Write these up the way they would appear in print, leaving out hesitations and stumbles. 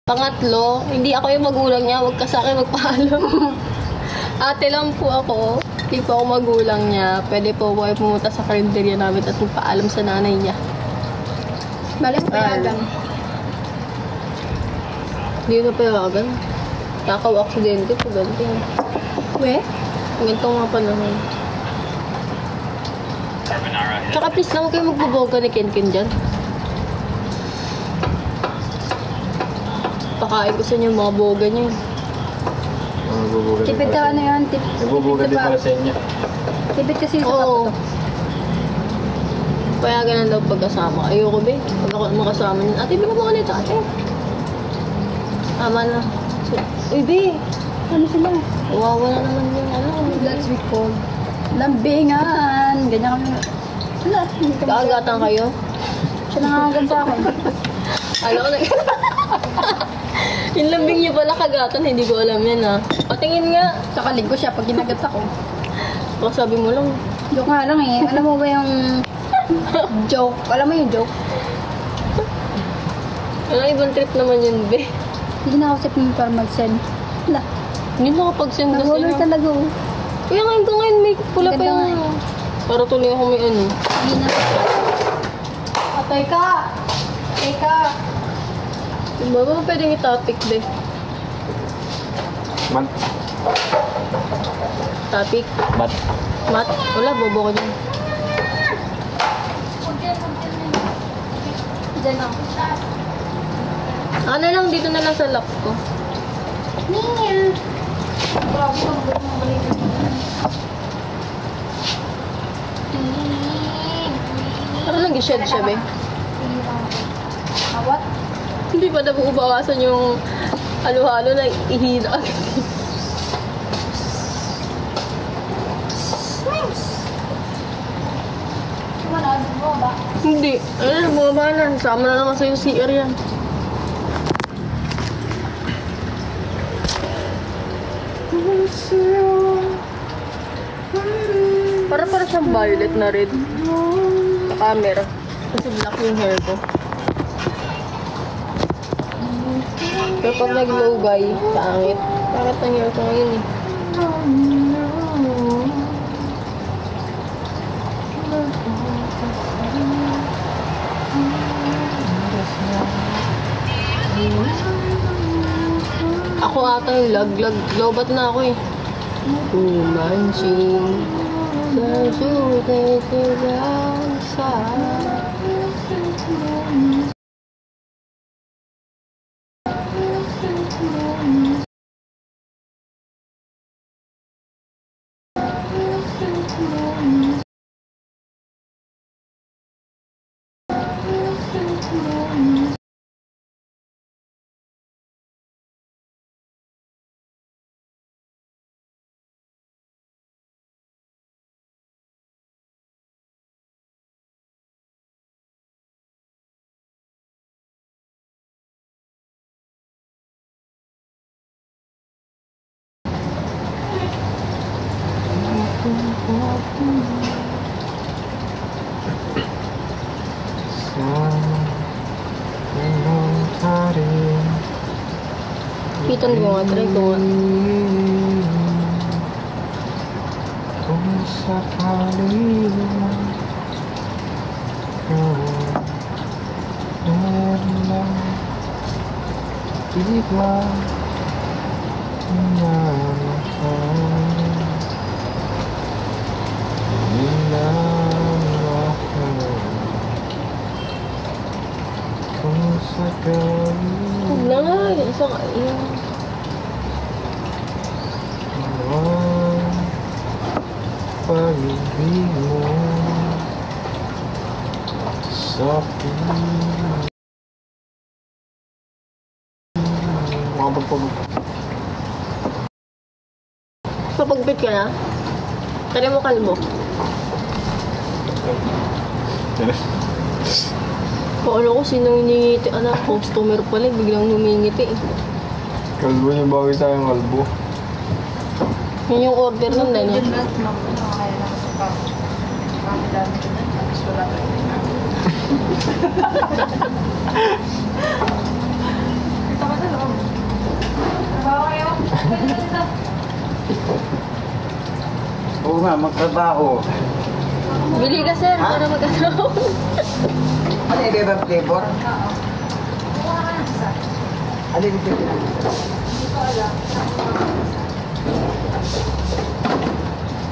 Pangatlo, hindi ako yung magulang niya. Huwag ka sa akin magpaalam. Ate lang po ako. Hindi po ako magulang niya. Pwede po kayo pumunta sa karinderya namin at magpaalam sa nanay niya. Balik payagan. Hindi na payagan. Takaw-aksidente po ganito. We? Ganito nga pa naman. Tsaka please lang, huwag kayo magbaboga ni Ken-Ken dyan. Pakain ko sa inyo mga boga niyo. Tipid ka ano yan? Nagbubuga din para sa inyo. Tipid kasi sa Oo. Payagan lang daw pagkasama. Ayoko ba? Pag ako makasama niyan. Ate, bigyan mo ka nito, ate. Tama na. Uy, be. Ano sila? Wawala naman yung ano. That's we call. Lambingan. Ganyan kami. Wala. Kaagatan kayo? Siya nangangagan sa akin. Alam ko na. Yung lambing niyo pala kagatan, hindi ko alam yan ha. Patingin nga. Kakalig ko siya pag ginagat ako. Baka sabi mo lang. Joke nga lang eh. Alam mo ba yung joke? Alam mo yung joke? Ano, ibang trip naman yun, be. Hindi na ako sa ping para mag-send. Wala. Hindi nakapag-send kasi Nag-holder na. talaga oh. Kuya ngayon ko ngayon, may pula pa Ganda yung... nga Para tuloy ako may ano. Hindi na. Patay ka! Patay ka! Diba ba pwedeng i-topic, be? Mat. Topic? Mat. Mat? Wala, bobo ko dyan. Diyan ako. Ano lang, dito na lang sa lock ko. Nia! Grabe ang buong mga balita. Parang lang i-shed siya, be. What? Hindi pa nabubawasan yung halo-halo na ihina. Sumanado mo ba? Hindi. Ayun, bumaba na. Sama na naman sa'yo si Arian. Para siyang violet na red. Sa camera. Kasi black yung hair ko. Pero pag nag-low-guy, pangit. Pangit ang hair ko ngayon eh. Ako ata yung lag-lag. Lobat na ako eh. Umansing sa sulit sa Pitan ko nga, try ko nga. Kung sakali man meron lang iba na kung sakali Huwag na nga, isang ayun. pag-ibig mo sa akin. Papagbit ka na? Tari mo kalbo. Paano ko sino hiningiti? Anak, customer pala, biglang humingiti eh. Kalbo niyo bagay sa aking kalbo. Yun yung order nun na niya. Ito ka na, Oo nga, magtrabaho. Bili ka sir, para mag-ano. Ano yung iba flavor? Ano yung flavor?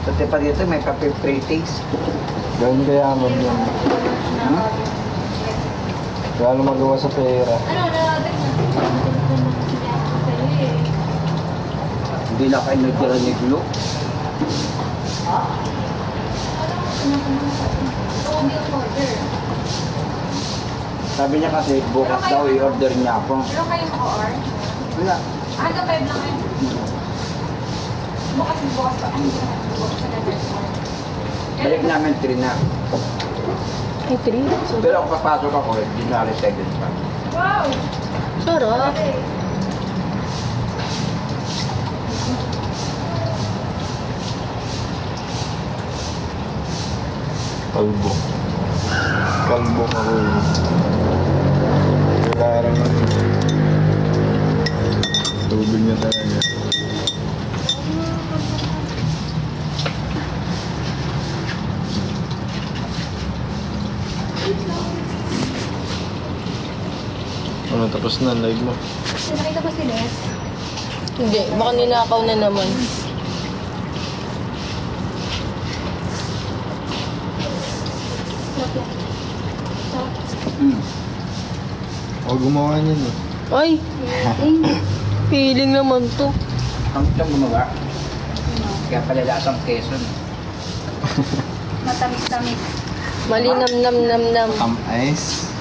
Pati pa dito may kape pre-taste. Gawin kayaman yun. Kaya ano magawa sa pera. Hindi na kayo nagtira ni Glo. Sabi niya kasi bukas daw i-order niya ako. Pero kayo mag-or? Wala. Ano, 5 lang kayo? Bukas pa. Ano yung bukas sa ganun? Balik namin 3 na. Ay, 3. Pero kung papasok ako, hindi na second pa. Wow! Sarap. Kalbo. Kalbo ako yun. Wala rin ano. Tubig niya talaga. Ano, tapos na ang live mo? Nakita ba si Les? Hindi, baka ninakaw na naman. Ako gumawa niyan eh. Ay, feeling naman to. Ang siyang gumawa. Kaya pala lasang Quezon. Matamis-tamis. Malinam nam nam nam. Ice.